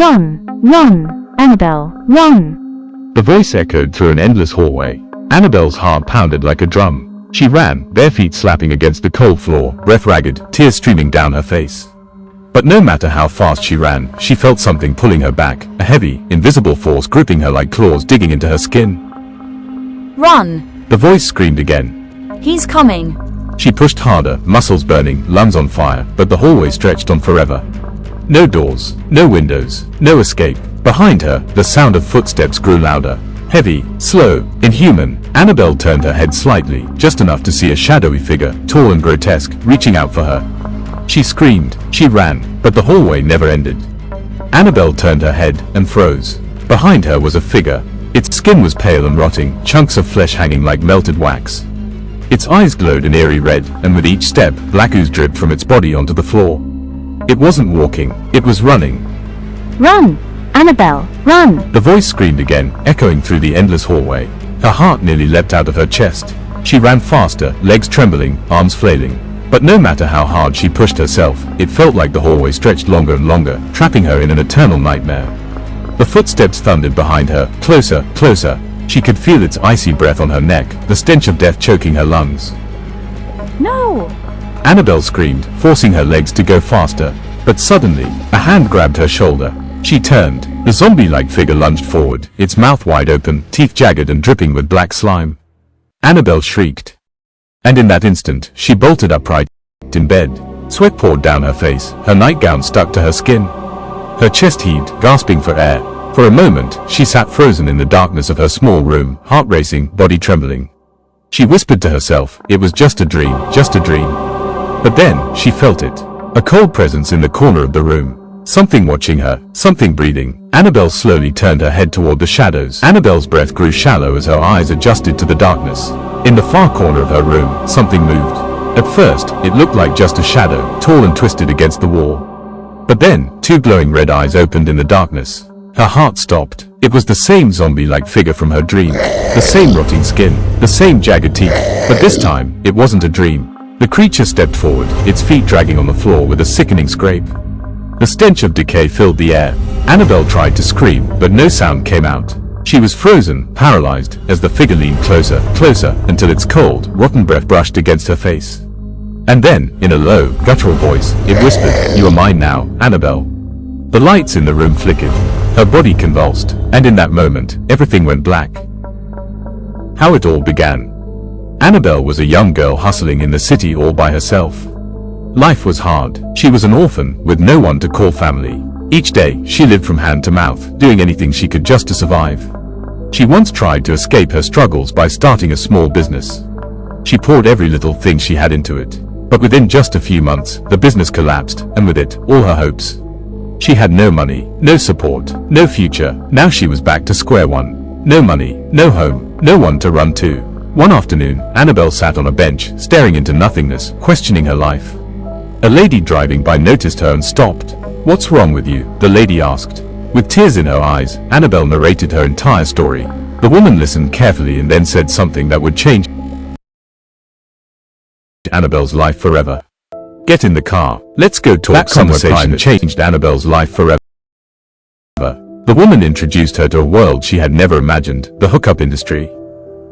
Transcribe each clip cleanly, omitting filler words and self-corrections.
Run! Run! Annabelle, run! The voice echoed through an endless hallway. Annabelle's heart pounded like a drum. She ran, bare feet slapping against the cold floor, breath ragged, tears streaming down her face. But no matter how fast she ran, she felt something pulling her back, a heavy, invisible force gripping her like claws digging into her skin. Run! The voice screamed again. He's coming! She pushed harder, muscles burning, lungs on fire, but the hallway stretched on forever. No doors, no windows, no escape. Behind her, the sound of footsteps grew louder. Heavy, slow, inhuman. Annabelle turned her head slightly, just enough to see a shadowy figure, tall and grotesque, reaching out for her. She screamed, she ran, but the hallway never ended. Annabelle turned her head and froze. Behind her was a figure. Its skin was pale and rotting, chunks of flesh hanging like melted wax. Its eyes glowed an eerie red, and with each step, black ooze dripped from its body onto the floor. It wasn't walking, it was running. Run! Annabelle, run! The voice screamed again, echoing through the endless hallway. Her heart nearly leapt out of her chest. She ran faster, legs trembling, arms flailing. But no matter how hard she pushed herself, it felt like the hallway stretched longer and longer, trapping her in an eternal nightmare. The footsteps thundered behind her, closer, closer. She could feel its icy breath on her neck, the stench of death choking her lungs. No! Annabelle screamed, forcing her legs to go faster. But suddenly, a hand grabbed her shoulder. She turned. The zombie-like figure lunged forward, its mouth wide open, teeth jagged and dripping with black slime. Annabelle shrieked. And in that instant, she bolted upright in bed. Sweat poured down her face, her nightgown stuck to her skin. Her chest heaved, gasping for air. For a moment, she sat frozen in the darkness of her small room, heart racing, body trembling. She whispered to herself, it was just a dream, just a dream. But then, she felt it. A cold presence in the corner of the room. Something watching her, something breathing. Annabelle slowly turned her head toward the shadows. Annabelle's breath grew shallow as her eyes adjusted to the darkness. In the far corner of her room, something moved. At first, it looked like just a shadow, tall and twisted against the wall. But then, two glowing red eyes opened in the darkness. Her heart stopped. It was the same zombie-like figure from her dream. The same rotting skin, the same jagged teeth. But this time, it wasn't a dream. The creature stepped forward, its feet dragging on the floor with a sickening scrape. The stench of decay filled the air. Annabelle tried to scream, but no sound came out. She was frozen, paralyzed, as the figure leaned closer, closer, until its cold, rotten breath brushed against her face. And then, in a low, guttural voice, it whispered, "You are mine now, Annabelle." The lights in the room flickered. Her body convulsed, and in that moment, everything went black. How it all began. Annabelle was a young girl hustling in the city all by herself. Life was hard. She was an orphan, with no one to call family. Each day, she lived from hand to mouth, doing anything she could just to survive. She once tried to escape her struggles by starting a small business. She poured every little thing she had into it. But within just a few months, the business collapsed, and with it, all her hopes. She had no money, no support, no future. Now she was back to square one. No money, no home, no one to run to. One afternoon, Annabelle sat on a bench, staring into nothingness, questioning her life. A lady driving by noticed her and stopped. "What's wrong with you?" the lady asked. With tears in her eyes, Annabelle narrated her entire story. The woman listened carefully and then said something that would change Annabelle's life forever. "Get in the car. Let's go talk." That conversation changed Annabelle's life forever. The woman introduced her to a world she had never imagined, the hookup industry.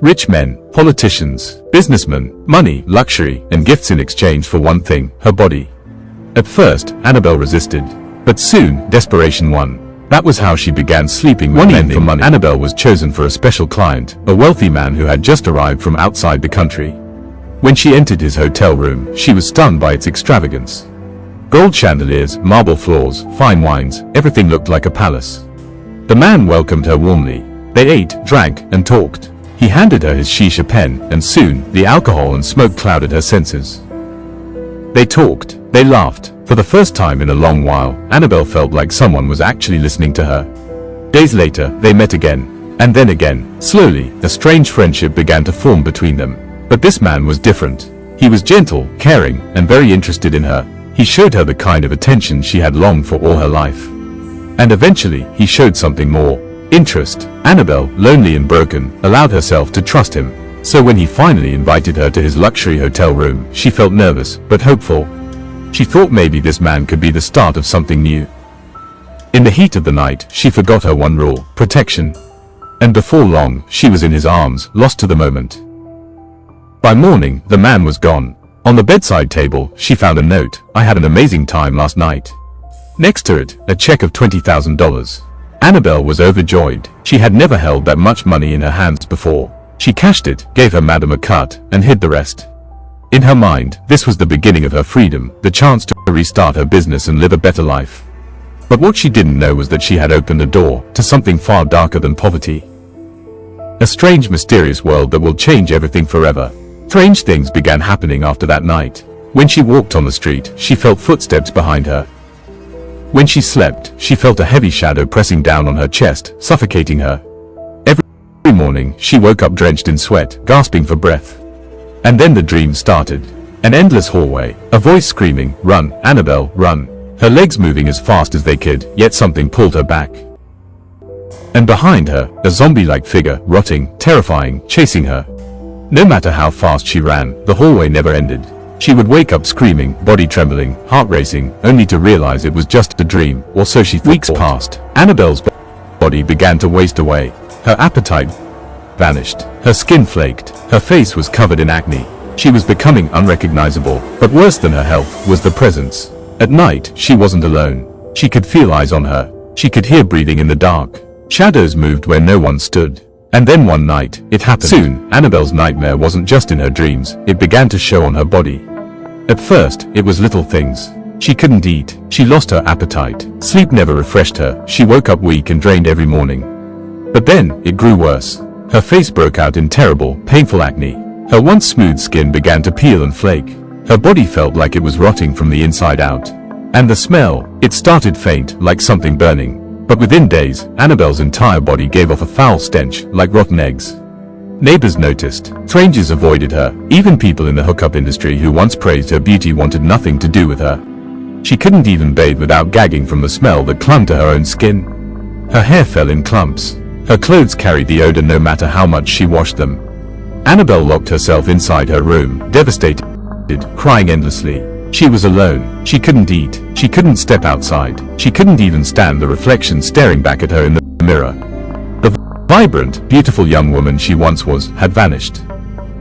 Rich men, politicians, businessmen, money, luxury, and gifts in exchange for one thing, her body. At first, Annabelle resisted. But soon, desperation won. That was how she began sleeping with men for money. Annabelle was chosen for a special client, a wealthy man who had just arrived from outside the country. When she entered his hotel room, she was stunned by its extravagance. Gold chandeliers, marble floors, fine wines, everything looked like a palace. The man welcomed her warmly. They ate, drank, and talked. He handed her his shisha pen, and soon, the alcohol and smoke clouded her senses. They talked, they laughed. For the first time in a long while, Annabelle felt like someone was actually listening to her. Days later, they met again. And then again. Slowly, a strange friendship began to form between them. But this man was different. He was gentle, caring, and very interested in her. He showed her the kind of attention she had longed for all her life. And eventually, he showed something more. Interest. Annabelle, lonely and broken, allowed herself to trust him. So when he finally invited her to his luxury hotel room, she felt nervous, but hopeful. She thought maybe this man could be the start of something new. In the heat of the night, she forgot her one rule, protection. And before long, she was in his arms, lost to the moment. By morning, the man was gone. On the bedside table, she found a note. I had an amazing time last night. Next to it, a check of $20,000. Annabelle was overjoyed. She had never held that much money in her hands before. She cashed it, gave her madam a cut, and hid the rest. In her mind, this was the beginning of her freedom, the chance to restart her business and live a better life. But what she didn't know was that she had opened a door to something far darker than poverty. A strange, mysterious world that will change everything forever. Strange things began happening after that night. When she walked on the street, she felt footsteps behind her. When she slept, she felt a heavy shadow pressing down on her chest, suffocating her. Every morning, she woke up drenched in sweat, gasping for breath. And then the dream started. An endless hallway, a voice screaming, "Run, Annabelle, run." Her legs moving as fast as they could, yet something pulled her back. And behind her, a zombie-like figure, rotting, terrifying, chasing her. No matter how fast she ran, the hallway never ended. She would wake up screaming, body trembling, heart racing, only to realize it was just a dream, or so she thought. Weeks passed. Annabelle's body began to waste away. Her appetite vanished. Her skin flaked. Her face was covered in acne. She was becoming unrecognizable, but worse than her health was the presence. At night, she wasn't alone. She could feel eyes on her. She could hear breathing in the dark. Shadows moved where no one stood. And then one night, it happened. Soon, Annabelle's nightmare wasn't just in her dreams, it began to show on her body. At first, it was little things. She couldn't eat. She lost her appetite. Sleep never refreshed her. She woke up weak and drained every morning. But then, it grew worse. Her face broke out in terrible, painful acne. Her once smooth skin began to peel and flake. Her body felt like it was rotting from the inside out. And the smell, it started faint, like something burning. But within days, Annabelle's entire body gave off a foul stench, like rotten eggs. Neighbors noticed. Strangers avoided her. Even people in the hookup industry who once praised her beauty wanted nothing to do with her. She couldn't even bathe without gagging from the smell that clung to her own skin. Her hair fell in clumps. Her clothes carried the odor no matter how much she washed them. Annabelle locked herself inside her room, devastated, crying endlessly. She was alone. She couldn't eat. She couldn't step outside. She couldn't even stand the reflection staring back at her in the mirror. The vibrant, beautiful young woman she once was had vanished.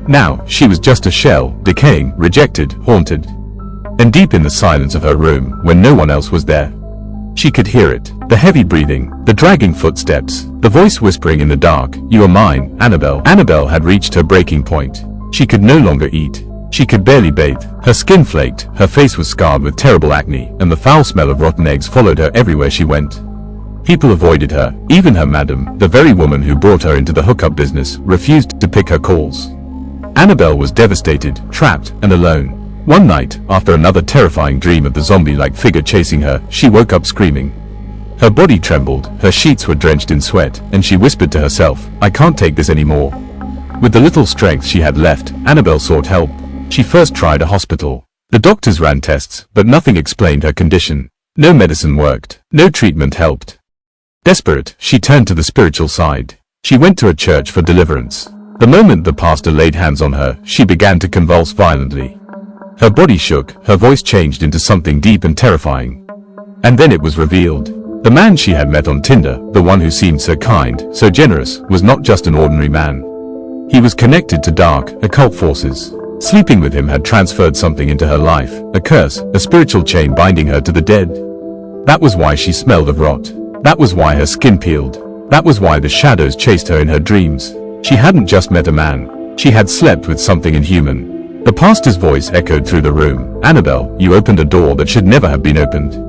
Now, she was just a shell, decaying, rejected, haunted. And deep in the silence of her room, when no one else was there, she could hear it. The heavy breathing, the dragging footsteps, the voice whispering in the dark, "You are mine, Annabelle." Annabelle had reached her breaking point. She could no longer eat. She could barely bathe. Her skin flaked, her face was scarred with terrible acne, and the foul smell of rotten eggs followed her everywhere she went. People avoided her. Even her madam, the very woman who brought her into the hookup business, refused to pick her calls. Annabelle was devastated, trapped, and alone. One night, after another terrifying dream of the zombie-like figure chasing her, she woke up screaming. Her body trembled, her sheets were drenched in sweat, and she whispered to herself, "I can't take this anymore." With the little strength she had left, Annabelle sought help. She first tried a hospital. The doctors ran tests, but nothing explained her condition. No medicine worked. No treatment helped. Desperate, she turned to the spiritual side. She went to a church for deliverance. The moment the pastor laid hands on her, she began to convulse violently. Her body shook, her voice changed into something deep and terrifying. And then it was revealed. The man she had met on Tinder, the one who seemed so kind, so generous, was not just an ordinary man. He was connected to dark, occult forces. Sleeping with him had transferred something into her life, a curse, a spiritual chain binding her to the dead. That was why she smelled of rot. That was why her skin peeled. That was why the shadows chased her in her dreams. She hadn't just met a man. She had slept with something inhuman. The pastor's voice echoed through the room. "Annabelle, you opened a door that should never have been opened.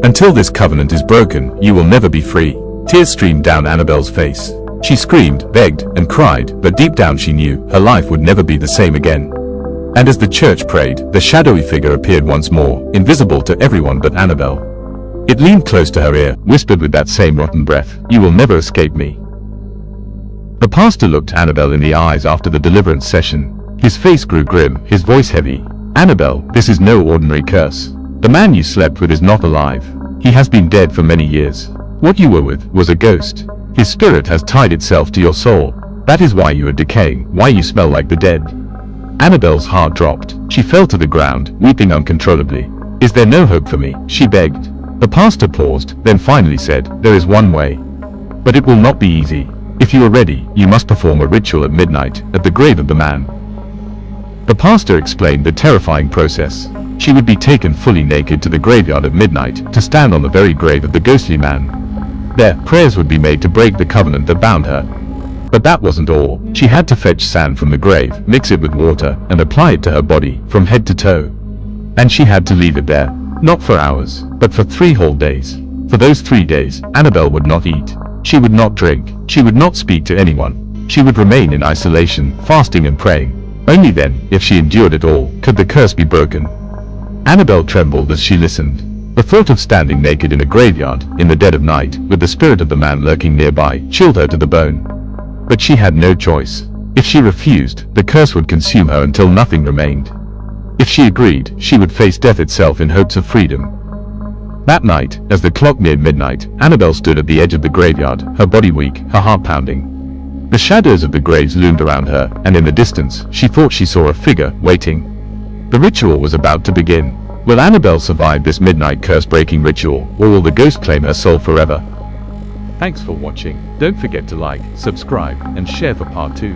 Until this covenant is broken, you will never be free." Tears streamed down Annabelle's face. She screamed, begged, and cried, but deep down she knew her life would never be the same again. And as the church prayed, the shadowy figure appeared once more, invisible to everyone but Annabelle. It leaned close to her ear, whispered with that same rotten breath, "You will never escape me." The pastor looked Annabelle in the eyes after the deliverance session. His face grew grim, his voice heavy. "Annabelle, this is no ordinary curse. The man you slept with is not alive. He has been dead for many years. What you were with was a ghost. His spirit has tied itself to your soul. That is why you are decaying, why you smell like the dead." Annabelle's heart dropped. She fell to the ground, weeping uncontrollably. "Is there no hope for me?" she begged. The pastor paused, then finally said, "There is one way. But it will not be easy. If you are ready, you must perform a ritual at midnight, at the grave of the man." The pastor explained the terrifying process. She would be taken fully naked to the graveyard at midnight, to stand on the very grave of the ghostly man. There, prayers would be made to break the covenant that bound her. But that wasn't all. She had to fetch sand from the grave, mix it with water, and apply it to her body, from head to toe. And she had to leave it there, not for hours, but for 3 whole days. For those 3 days, Annabelle would not eat. She would not drink. She would not speak to anyone. She would remain in isolation, fasting and praying. Only then, if she endured it all, could the curse be broken. Annabelle trembled as she listened. The thought of standing naked in a graveyard, in the dead of night, with the spirit of the man lurking nearby, chilled her to the bone. But she had no choice. If she refused, the curse would consume her until nothing remained. If she agreed, she would face death itself in hopes of freedom. That night, as the clock neared midnight, Annabelle stood at the edge of the graveyard, her body weak, her heart pounding. The shadows of the graves loomed around her, and in the distance, she thought she saw a figure, waiting. The ritual was about to begin. Will Annabelle survive this midnight curse-breaking ritual, or will the ghost claim her soul forever? Thanks for watching. Don't forget to like, subscribe, and share for part 2.